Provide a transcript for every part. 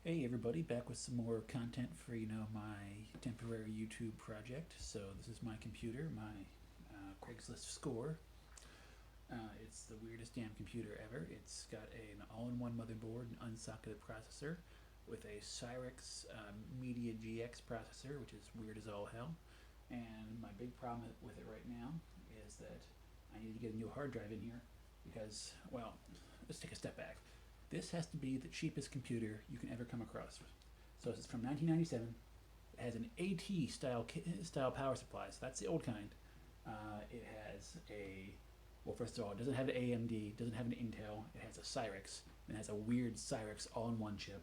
Hey everybody, back with some more content for my temporary YouTube project. So this is my computer, my Craigslist score. It's the weirdest damn computer ever. It's got an all-in-one motherboard, an unsocketed processor, with a Cyrix Media GX processor, which is weird as all hell. And my big problem with it right now is that I need to get a new hard drive in here because, well, let's take a step back. This has to be the cheapest computer you can ever come across. So it's from 1997. It has an AT style power supply, so that's the old kind. It has a, well, first of all, it doesn't have an AMD, doesn't have an Intel. It has a Cyrix, and it has a weird Cyrix all-in-one chip.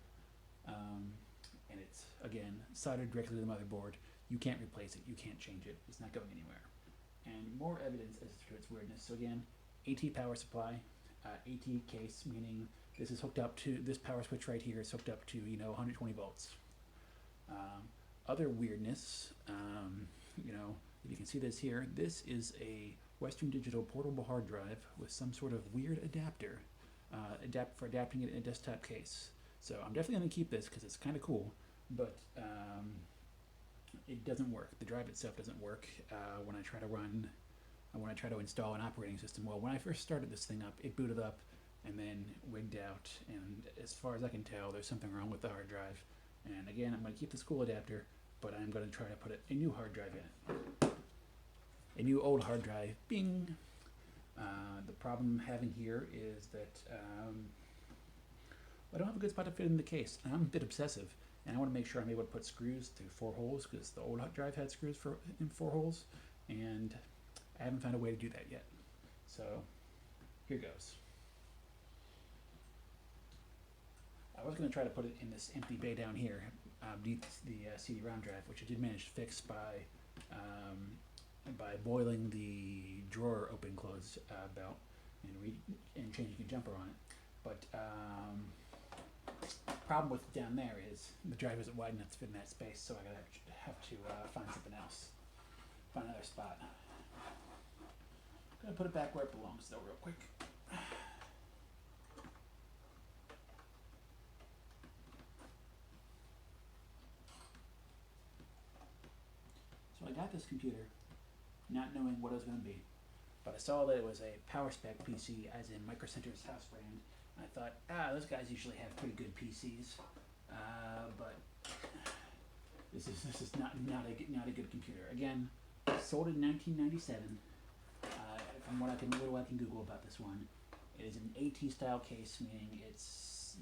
And it's, again, soldered directly to the motherboard. You can't replace it. You can't change it. It's not going anywhere. And more evidence as to its weirdness. So again, AT power supply, AT case, meaning this is hooked up to, this power switch right here is hooked up to 120 volts. Other weirdness, if you can see this here, this is a Western Digital portable hard drive with some sort of weird adapter for adapting it in a desktop case. So I'm definitely going to keep this because it's kind of cool, but it doesn't work. The drive itself doesn't work when I try to install an operating system. Well, when I first started this thing up, it booted up and then wigged out, and as far as I can tell, there's something wrong with the hard drive. And again, I'm going to keep this cool adapter, but I'm going to try to put a new hard drive in it. A new old hard drive. Bing! The problem I'm having here is that I don't have a good spot to fit in the case. And I'm a bit obsessive, and I want to make sure I'm able to put screws through 4 holes, because the old hard drive had screws in 4 holes, and I haven't found a way to do that yet. So here goes. I was going to try to put it in this empty bay down here beneath the CD-ROM drive, which I did manage to fix by boiling the drawer open-close belt and changing a jumper on it. But problem with down there is the drive isn't wide enough to fit in that space, so I have to find something else, find another spot. I'm gonna put it back where it belongs though, real quick. So I got this computer not knowing what it was going to be, but I saw that it was a power spec PC, as in Micro Center's house brand. And I thought, those guys usually have pretty good PCs, but this is not a good computer. Again, sold in 1997. From what little I can Google about this one, it is an AT style case, meaning it's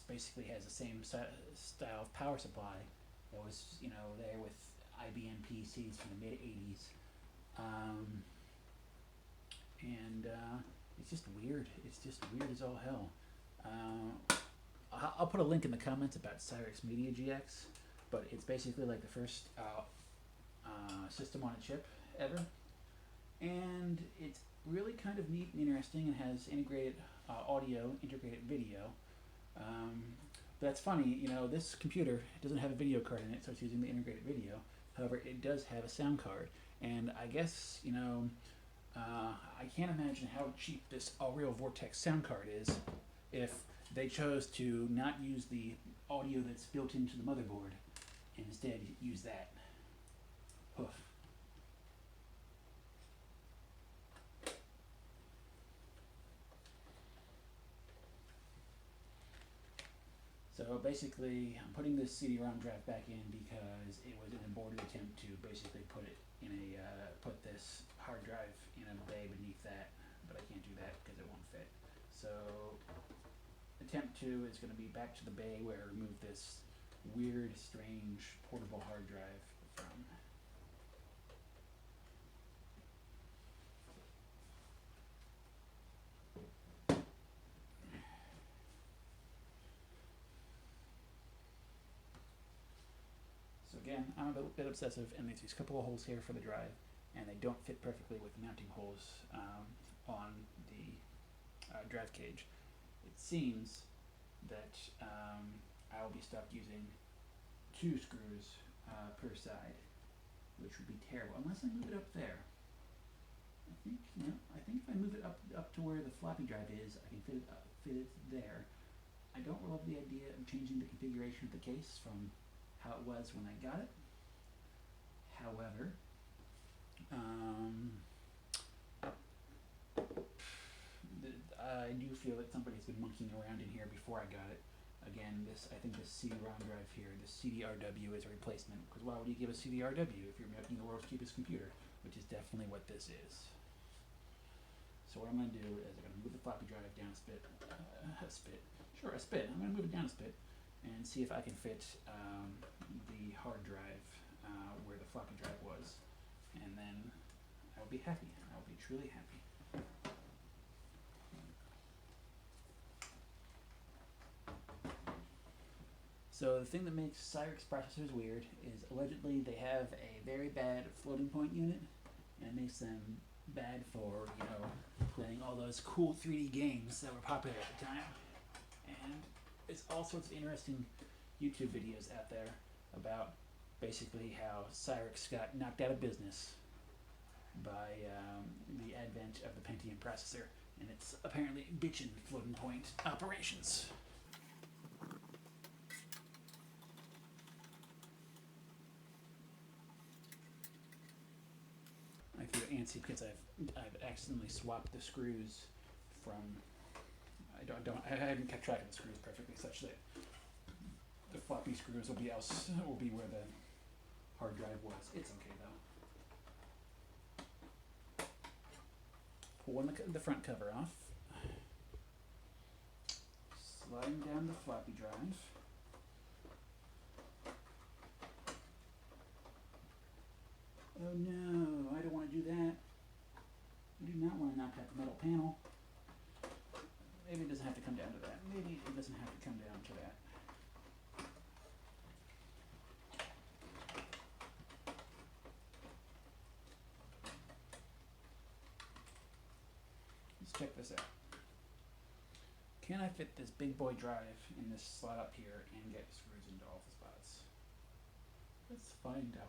basically has the same style of power supply that was there with IBM PCs from the mid '80s, and it's just weird. It's just weird as all hell. I'll put a link in the comments about Cyrix Media GX, but it's basically like the first system on a chip ever, and it's really kind of neat and interesting, and has integrated audio, integrated video. That's funny, this computer doesn't have a video card in it, so it's using the integrated video. However, it does have a sound card, and I guess, I can't imagine how cheap this Real Vortex sound card is if they chose to not use the audio that's built into the motherboard and instead use that. Hoof. So basically, I'm putting this CD-ROM drive back in because it was an aborted attempt to basically put this hard drive in a bay beneath that, but I can't do that because it won't fit. So attempt 2 is going to be back to the bay where I removed this weird, strange portable hard drive from. So again, I'm a bit obsessive, and there's these couple of holes here for the drive, and they don't fit perfectly with the mounting holes on the drive cage. It seems that I will be stuck using 2 screws per side, which would be terrible, unless I move it up there. I think if I move it up to where the floppy drive is, I can fit it there. I I don't love the idea of changing the configuration of the case from how it was when I got it. However, I do feel that somebody's been monkeying around in here before I got it. Again, I think this CD-ROM drive here, this CDRW is a replacement, because why would you give a CDRW if you're making the world's cheapest computer, which is definitely what this is. So what I'm going to do is I'm going to move the floppy drive down a spit. I'm going to move it down a spit and see if I can fit the hard drive where the floppy drive was, and then I will be happy. I will be truly happy. So the thing that makes Cyrix processors weird is allegedly they have a very bad floating point unit, and it makes them bad for, playing all those cool 3D games that were popular at the time. And there's all sorts of interesting YouTube videos out there about basically how Cyrix got knocked out of business by the advent of the Pentium processor and its apparently bitchin' floating point operations. I feel antsy because I've accidentally swapped the screws from. I haven't kept track of the screws perfectly, such that the floppy screws will be where the hard drive was. It's okay though. Pull the front cover off. Sliding down the floppy drive. Oh no, I don't want to do that. I do not want to knock out the metal panel. Maybe it doesn't have to come down to that. Maybe it doesn't have to come down to that. Let's check this out. Can I fit this big boy drive in this slot up here and get screws into all the spots? Let's find out.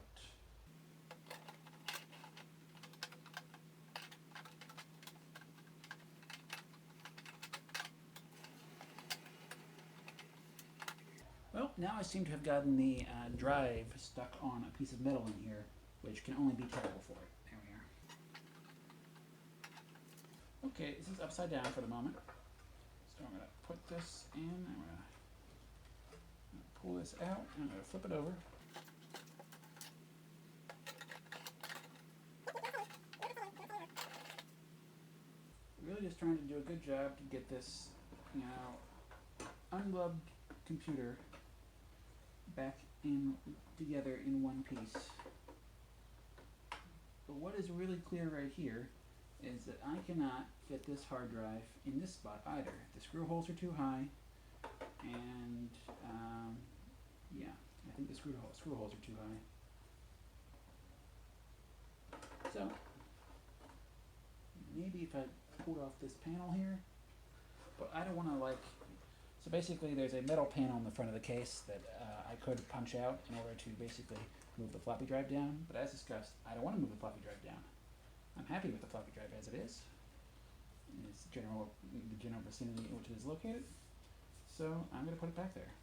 Well, now I seem to have gotten the drive stuck on a piece of metal in here, which can only be terrible for it. There we are. Okay, this is upside down for the moment. So I'm going to put this in, I'm going to pull this out, and I'm going to flip it over. Really just trying to do a good job to get this, ungloved computer back together in one piece. But what is really clear right here is that I cannot fit this hard drive in this spot either. The screw holes are too high, and I think the screw holes are too high. So maybe if I pulled off this panel here, but I don't want to so basically there's a metal panel in the front of the case that I could punch out in order to basically move the floppy drive down, but as discussed, I don't want to move the floppy drive down. I'm happy with the floppy drive as it is. It's the general vicinity in which it is located, so I'm going to put it back there.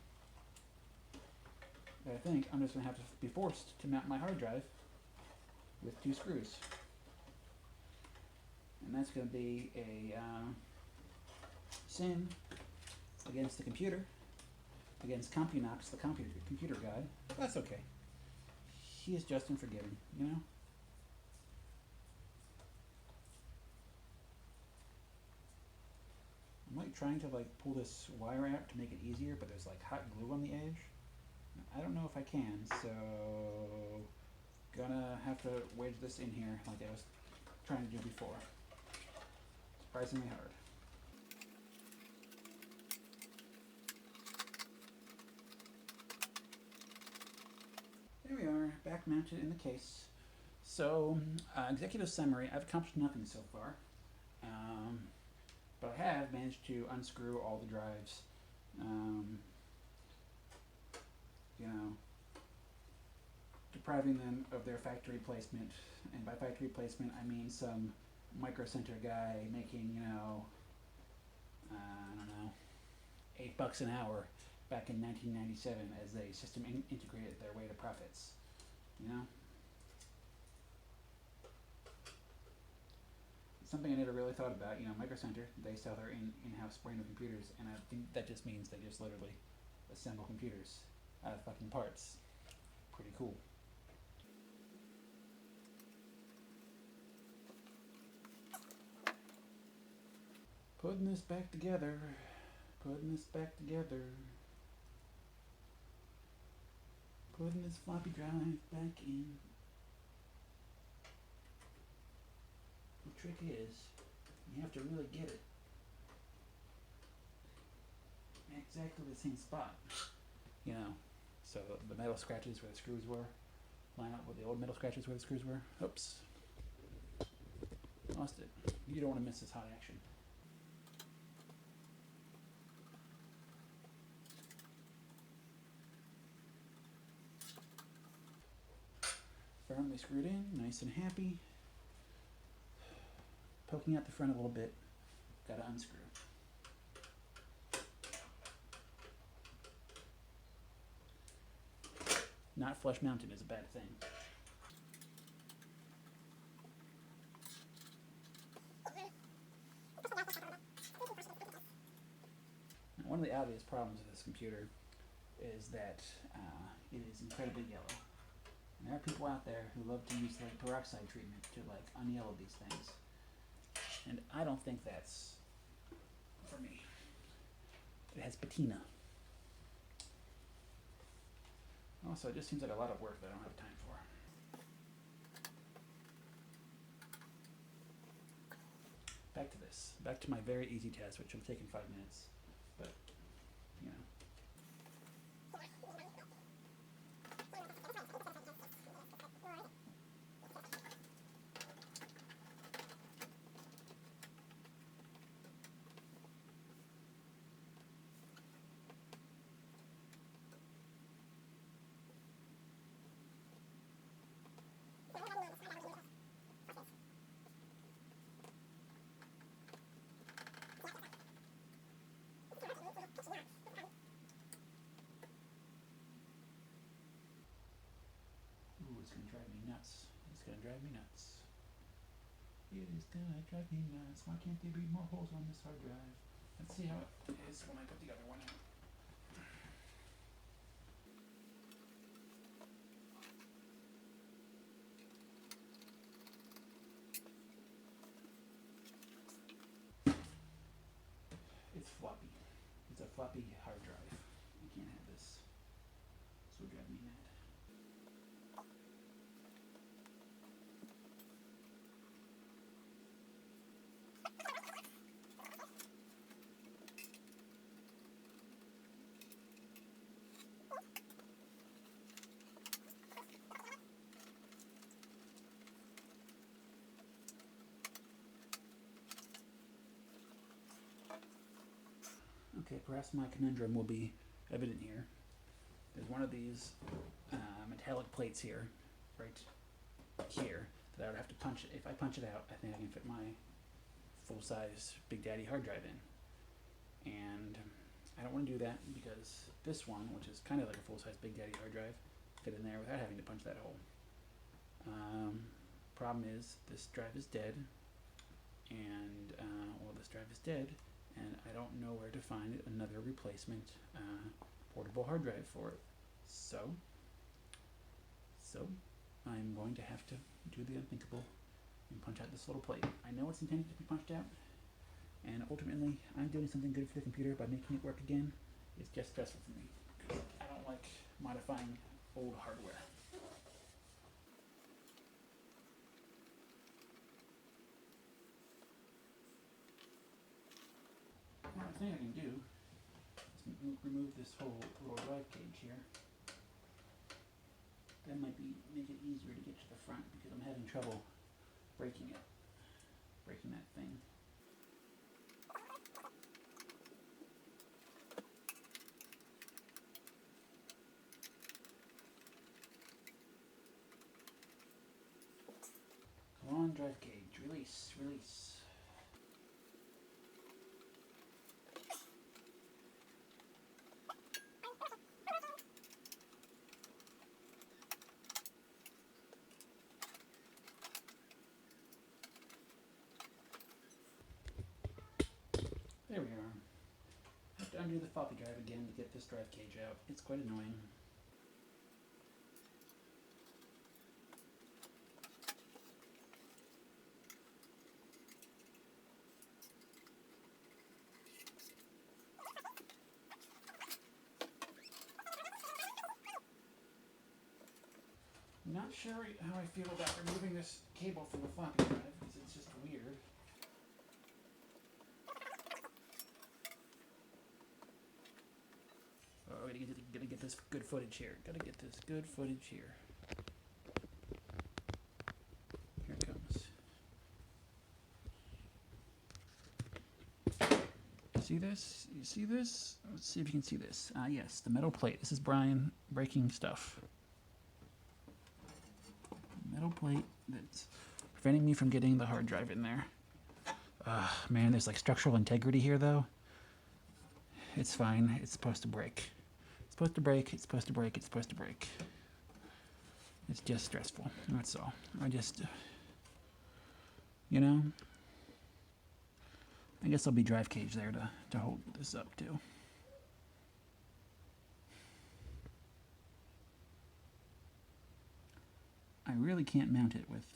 But I think I'm just going to have to be forced to mount my hard drive with 2 screws. And that's going to be a sin against the computer, against Compunox, the computer guy. But that's okay. He is just and forgiving, I'm trying to pull this wire out to make it easier, but there's hot glue on the edge. I don't know if I can, so gonna have to wedge this in here like I was trying to do before. Surprisingly hard. There we are, back mounted in the case. So, executive summary, I've accomplished nothing so far. But I have managed to unscrew all the drives, depriving them of their factory placement. And by factory placement, I mean some Micro Center guy making, I don't know, $8 an hour back in 1997 as they system integrated their way to profits. You know? Something I never really thought about, Micro Center, they sell their in-house brand of computers, and I think that just means they just literally assemble computers out of fucking parts. Pretty cool. Putting this back together. Putting this back together. Putting this floppy drive back in. The trick is, you have to really get it in exactly the same spot. So the metal scratches where the screws were line up with the old metal scratches where the screws were. Oops. Lost it. You don't want to miss this hot action. Firmly screwed in, nice and happy. Poking out the front a little bit. Gotta unscrew. Not flush mounted is a bad thing. Now, one of the obvious problems with this computer is that it is incredibly yellow. And there are people out there who love to use like peroxide treatment to like unyellow these things. And I don't think that's for me. It has patina. Also, it just seems like a lot of work that I don't have time for. Back to this. Back to my very easy test, which will take in 5 minutes. But, Ooh, it's going to drive me nuts. It's going to drive me nuts. It is going to drive me nuts. Why can't there be more holes on this hard drive? Let's see how it is when I put the other one in. It's floppy. It's a floppy hard drive. I can't have this. This will drive me mad. Okay, perhaps my conundrum will be evident here. There's one of these metallic plates here, right here, that I would have to punch. If I punch it out, I think I can fit my full-size Big Daddy hard drive in. And I don't want to do that because this one, which is kind of like a full-size Big Daddy hard drive, fit in there without having to punch that hole. Problem is, this drive is dead, and this drive is dead, and I don't know where to find another replacement portable hard drive for it. So I'm going to have to do the unthinkable and punch out this little plate. I know it's intended to be punched out, and ultimately I'm doing something good for the computer by making it work again. It's just stressful for me because I don't like modifying old hardware. One thing I can do is remove this whole little drive cage here. That might make it easier to get to the front because I'm having trouble breaking that thing. Come on, drive cage, release, release. undo the floppy drive again to get this drive cage out. It's quite annoying. Not sure how I feel about removing this cable from the floppy drive because it's just weird. Oh, gotta get this good footage here. Gotta get this good footage here. Here it comes. See this? You see this? Let's see if you can see this. Ah, yes, the metal plate. This is Brian breaking stuff. Metal plate that's preventing me from getting the hard drive in there. Man, there's like structural integrity here though. It's fine. It's supposed to break. It's supposed to break. It's supposed to break. It's supposed to break. It's just stressful. That's all. I just, you know, I guess there'll be drive cage there to hold this up too. I really can't mount it with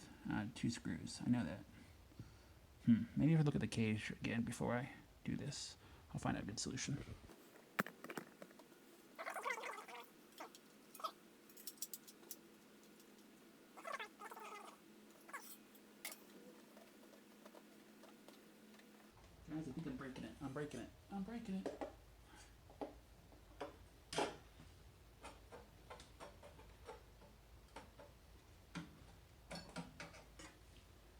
2 screws. I know that. Maybe if I look at the cage again before I do this, I'll find out a good solution. Guys, I think I'm breaking it. I'm breaking it. I'm breaking it.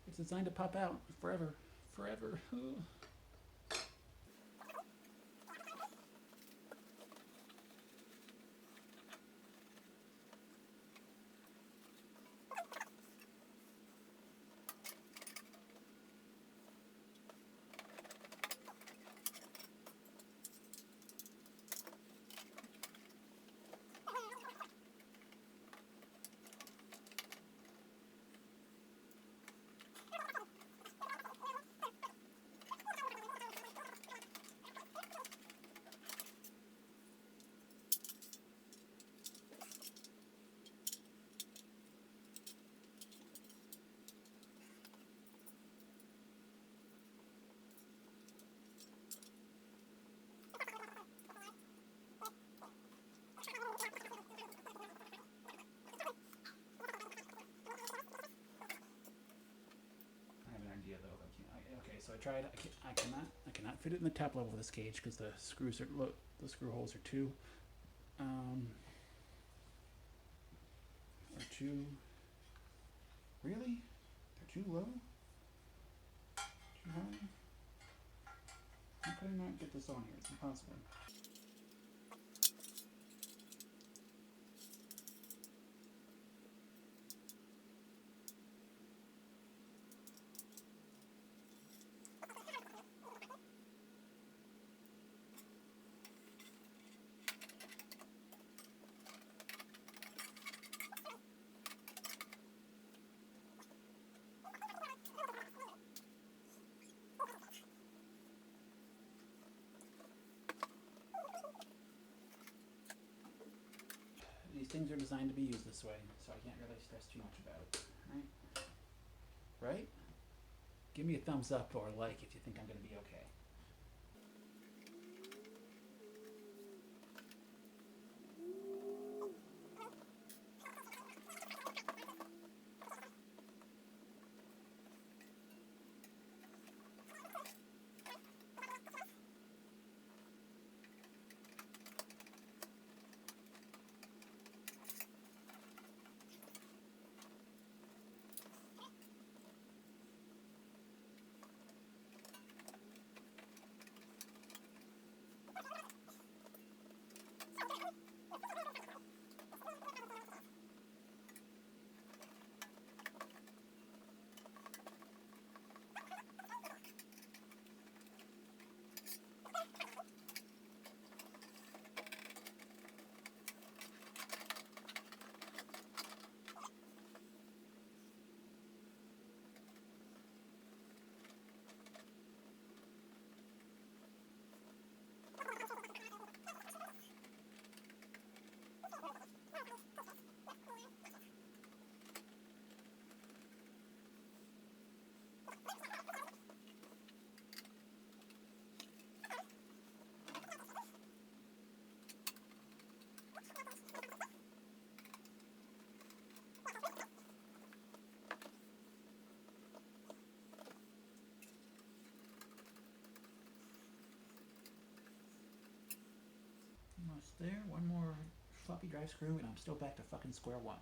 It's designed to pop out forever. Forever. So I tried. I cannot fit it in the top level of this cage because the screws are low. The screw holes are too really? They're too low? Too high? How could I not get this on here? It's impossible. These things are designed to be used this way, so I can't really stress too much about it, right? Right? Give me a thumbs up or a like if you think I'm going to be okay. almost there. One more floppy drive screw, and I'm still back to fucking square one.